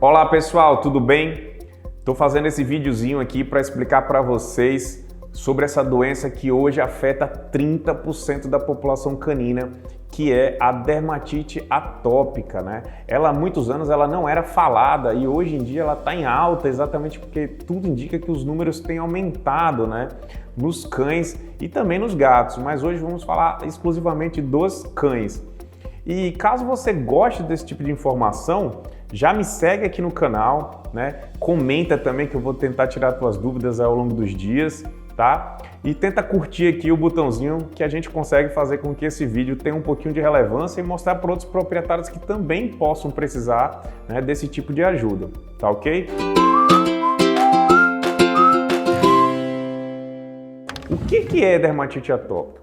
Olá pessoal, tudo bem? Estou fazendo esse videozinho aqui para explicar para vocês sobre essa doença que hoje afeta 30% da população canina, que é a dermatite atópica, né? Ela há muitos anos ela não era falada e hoje em dia ela está em alta exatamente porque tudo indica que os números têm aumentado, né? Nos cães e também nos gatos, mas hoje vamos falar exclusivamente dos cães. E caso você goste desse tipo de informação, já me segue aqui no canal, né? Comenta também que eu vou tentar tirar suas dúvidas ao longo dos dias, tá? E tenta curtir aqui o botãozinho que a gente consegue fazer com que esse vídeo tenha um pouquinho de relevância e mostrar para outros proprietários que também possam precisar, né, desse tipo de ajuda, tá ok? O que é dermatite atópica?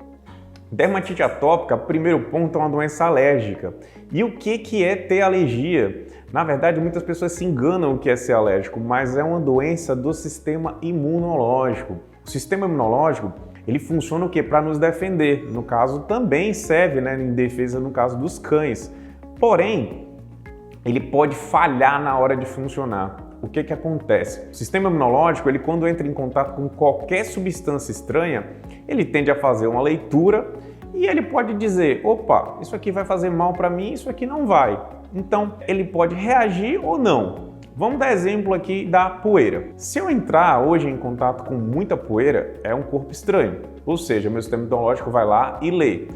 Dermatite atópica, primeiro ponto, é uma doença alérgica. E o que é ter alergia? Na verdade, muitas pessoas se enganam o que é ser alérgico, mas é uma doença do sistema imunológico. O sistema imunológico, ele funciona o quê? Para nos defender. No caso, também serve, né, em defesa no caso dos cães. Porém, ele pode falhar na hora de funcionar. O que acontece? O sistema imunológico, ele quando entra em contato com qualquer substância estranha, ele tende a fazer uma leitura e ele pode dizer, opa, isso aqui vai fazer mal para mim, isso aqui não vai. Então, ele pode reagir ou não. Vamos dar exemplo aqui da poeira. Se eu entrar hoje em contato com muita poeira, é um corpo estranho. Ou seja, meu sistema imunológico vai lá e lê.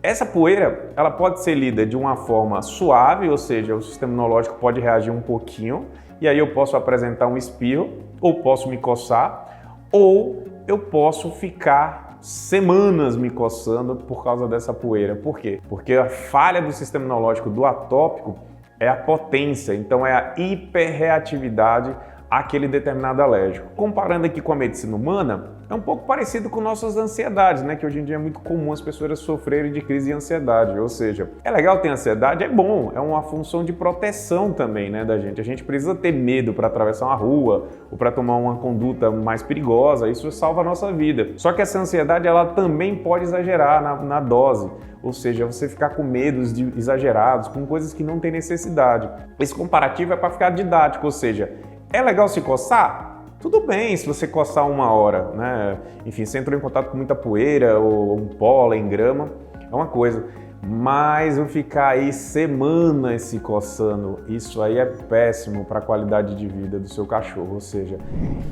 Essa poeira, ela pode ser lida de uma forma suave, ou seja, o sistema imunológico pode reagir um pouquinho, e aí eu posso apresentar um espirro, ou posso me coçar, ou eu posso ficar semanas me coçando por causa dessa poeira. Por quê? Porque a falha do sistema imunológico do atópico é a potência, então é a hiperreatividade àquele determinado alérgico. Comparando aqui com a medicina humana, é um pouco parecido com nossas ansiedades, né? Que hoje em dia é muito comum as pessoas sofrerem de crise de ansiedade, ou seja, é legal ter ansiedade, é bom, é uma função de proteção também, né, da gente. A gente precisa ter medo para atravessar uma rua ou para tomar uma conduta mais perigosa, isso salva a nossa vida. Só que essa ansiedade, ela também pode exagerar na dose, ou seja, você ficar com medos exagerados, com coisas que não tem necessidade. Esse comparativo é para ficar didático, ou seja, é legal se coçar? Tudo bem se você coçar uma hora, né? Enfim, você entrou em contato com muita poeira ou um pólen, grama, é uma coisa. Mas eu ficar aí semanas se coçando, isso aí é péssimo para a qualidade de vida do seu cachorro. Ou seja,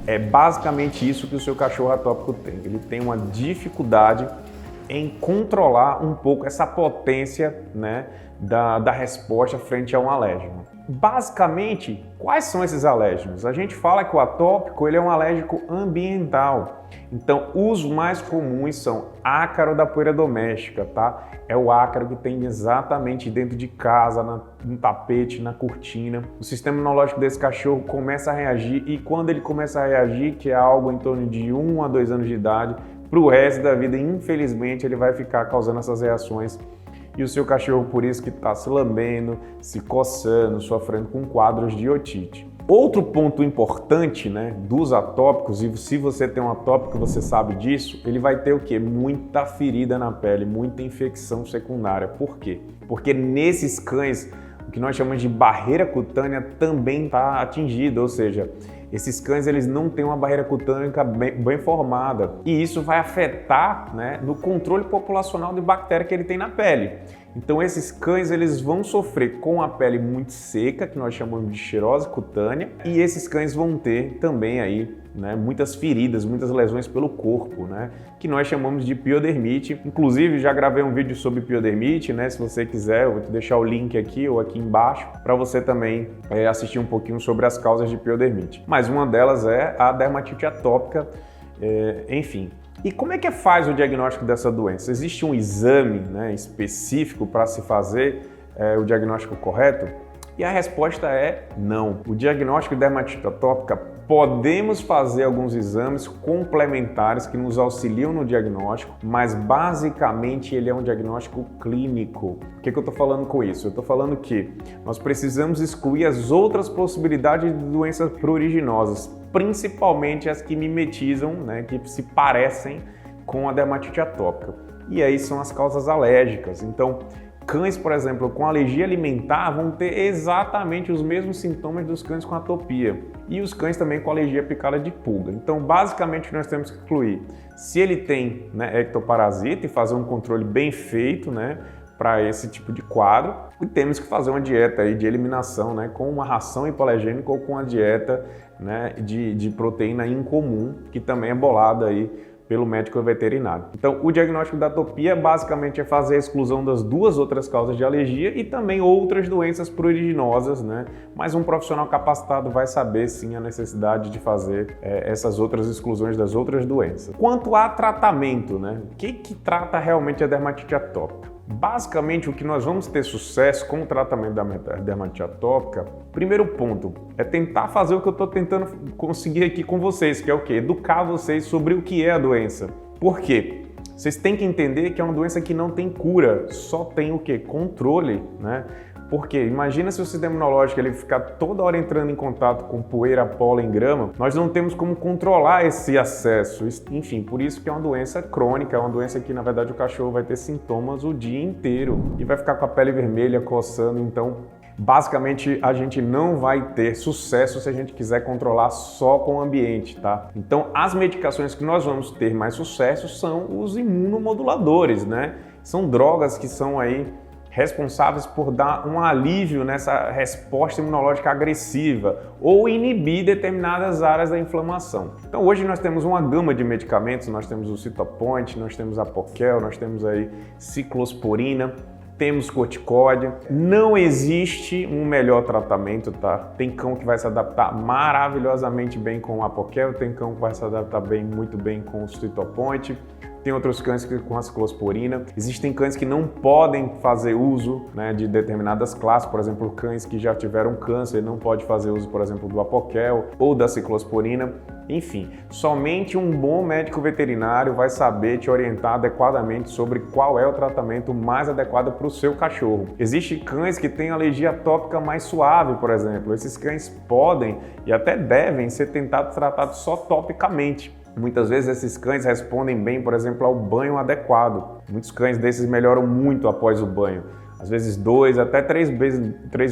é basicamente isso que o seu cachorro atópico tem. Ele tem uma dificuldade em controlar um pouco essa potência, né, da resposta frente a um alérgeno. Basicamente, quais são esses alérgenos? A gente fala que o atópico ele é um alérgico ambiental. Então, os mais comuns são ácaro da poeira doméstica, tá? É o ácaro que tem exatamente dentro de casa, no tapete, na cortina. O sistema imunológico desse cachorro começa a reagir e quando ele começa a reagir, que é algo em torno de 1 a 2 anos de idade, para o resto da vida, infelizmente, ele vai ficar causando essas reações. E o seu cachorro, por isso que está se lambendo, se coçando, sofrendo com quadros de otite. Outro ponto importante, né, dos atópicos, e se você tem um atópico, você sabe disso, ele vai ter o quê? Muita ferida na pele, muita infecção secundária. Por quê? Porque nesses cães, o que nós chamamos de barreira cutânea também está atingida, ou seja, esses cães eles não têm uma barreira cutânea bem formada e isso vai afetar, né, no controle populacional de bactéria que ele tem na pele. Então esses cães eles vão sofrer com a pele muito seca, que nós chamamos de xerose cutânea, e esses cães vão ter também aí, né, muitas feridas, muitas lesões pelo corpo, né, que nós chamamos de piodermite. Inclusive já gravei um vídeo sobre piodermite, né, se você quiser, eu vou te deixar o link aqui ou aqui embaixo para você também assistir um pouquinho sobre as causas de piodermite. Mas uma delas é a dermatite atópica, enfim. E como é que faz o diagnóstico dessa doença? Existe um exame, né, específico para se fazer o diagnóstico correto? E a resposta é não. O diagnóstico de dermatite atópica, podemos fazer alguns exames complementares que nos auxiliam no diagnóstico, mas basicamente ele é um diagnóstico clínico. O que eu estou falando com isso? Eu estou falando que nós precisamos excluir as outras possibilidades de doenças pruriginosas, principalmente as que mimetizam, né, que se parecem com a dermatite atópica. E aí são as causas alérgicas. Então, Cães, por exemplo, com alergia alimentar vão ter exatamente os mesmos sintomas dos cães com atopia e os cães também com alergia à picada de pulga. Então, basicamente, nós temos que incluir se ele tem, ectoparasita e fazer um controle bem feito, para esse tipo de quadro, e temos que fazer uma dieta aí de eliminação, com uma ração hipoalergênica ou com uma dieta, de proteína incomum, que também é bolada aí pelo médico veterinário. Então, o diagnóstico da atopia basicamente é fazer a exclusão das duas outras causas de alergia e também outras doenças pruriginosas, Mas um profissional capacitado vai saber sim a necessidade de fazer essas outras exclusões das outras doenças. Quanto a tratamento, o que trata realmente a dermatite atópica? Basicamente, o que nós vamos ter sucesso com o tratamento da dermatite atópica, primeiro ponto, é tentar fazer o que eu estou tentando conseguir aqui com vocês, que é o quê? Educar vocês sobre o que é a doença. Por quê? Vocês têm que entender que é uma doença que não tem cura, só tem o quê? Controle, Porque imagina se o sistema imunológico ele ficar toda hora entrando em contato com poeira, pólen, grama, nós não temos como controlar esse acesso. Enfim, por isso que é uma doença crônica, é uma doença que na verdade o cachorro vai ter sintomas o dia inteiro e vai ficar com a pele vermelha, coçando. Então, basicamente, a gente não vai ter sucesso se a gente quiser controlar só com o ambiente, tá? Então, as medicações que nós vamos ter mais sucesso são os imunomoduladores, São drogas que são aí responsáveis por dar um alívio nessa resposta imunológica agressiva ou inibir determinadas áreas da inflamação. Então hoje nós temos uma gama de medicamentos, nós temos o Cytopoint, nós temos a Apoquel, nós temos aí ciclosporina, temos corticóide. Não existe um melhor tratamento, tá? Tem cão que vai se adaptar maravilhosamente bem com o Apoquel, tem cão que vai se adaptar muito bem com o Cytopoint. Tem outros cães com a ciclosporina. Existem cães que não podem fazer uso de determinadas classes, por exemplo, cães que já tiveram câncer não pode fazer uso, por exemplo, do Apoquel ou da ciclosporina. Enfim, somente um bom médico veterinário vai saber te orientar adequadamente sobre qual é o tratamento mais adequado para o seu cachorro. Existem cães que têm alergia atópica mais suave, por exemplo. Esses cães podem e até devem ser tratados só topicamente. Muitas vezes esses cães respondem bem, por exemplo, ao banho adequado. Muitos cães desses melhoram muito após o banho. Às vezes 2 até 3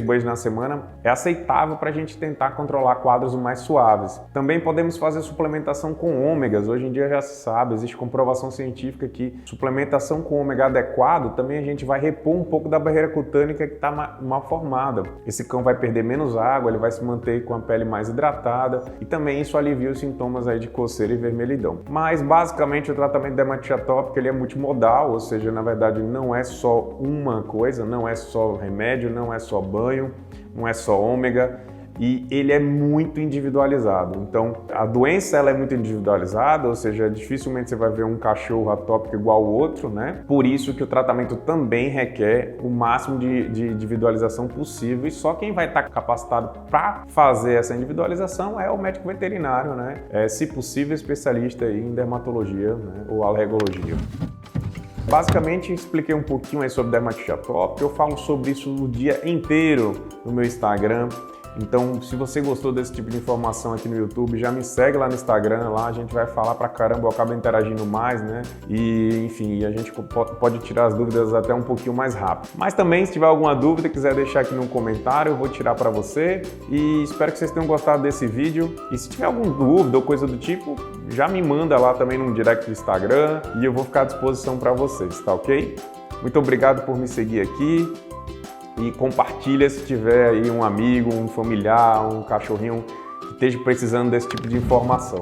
banhos na semana é aceitável para a gente tentar controlar quadros mais suaves. Também podemos fazer suplementação com ômegas. Hoje em dia já se sabe, existe comprovação científica que suplementação com ômega adequado também a gente vai repor um pouco da barreira cutânea que está mal formada. Esse cão vai perder menos água, ele vai se manter com a pele mais hidratada e também isso alivia os sintomas aí de coceira e vermelhidão. Mas basicamente o tratamento da dermatite atópica ele é multimodal, ou seja, na verdade não é só uma coisa, não é só remédio, não é só banho, não é só ômega e ele é muito individualizado. Então, a doença ela é muito individualizada, ou seja, dificilmente você vai ver um cachorro atópico igual ao outro, Por isso que o tratamento também requer o máximo de individualização possível e só quem vai estar capacitado para fazer essa individualização é o médico veterinário, Se possível, especialista em dermatologia, ou alergologia. Basicamente, expliquei um pouquinho aí sobre dermatite atópica, eu falo sobre isso o dia inteiro no meu Instagram. Então, se você gostou desse tipo de informação aqui no YouTube, já me segue lá no Instagram, lá a gente vai falar pra caramba, eu acabo interagindo mais, E, enfim, a gente pode tirar as dúvidas até um pouquinho mais rápido. Mas também, se tiver alguma dúvida, quiser deixar aqui no comentário, eu vou tirar pra você. E espero que vocês tenham gostado desse vídeo. E se tiver alguma dúvida ou coisa do tipo, já me manda lá também no direct do Instagram e eu vou ficar à disposição pra vocês, tá ok? Muito obrigado por me seguir aqui. E compartilha se tiver aí um amigo, um familiar, um cachorrinho que esteja precisando desse tipo de informação.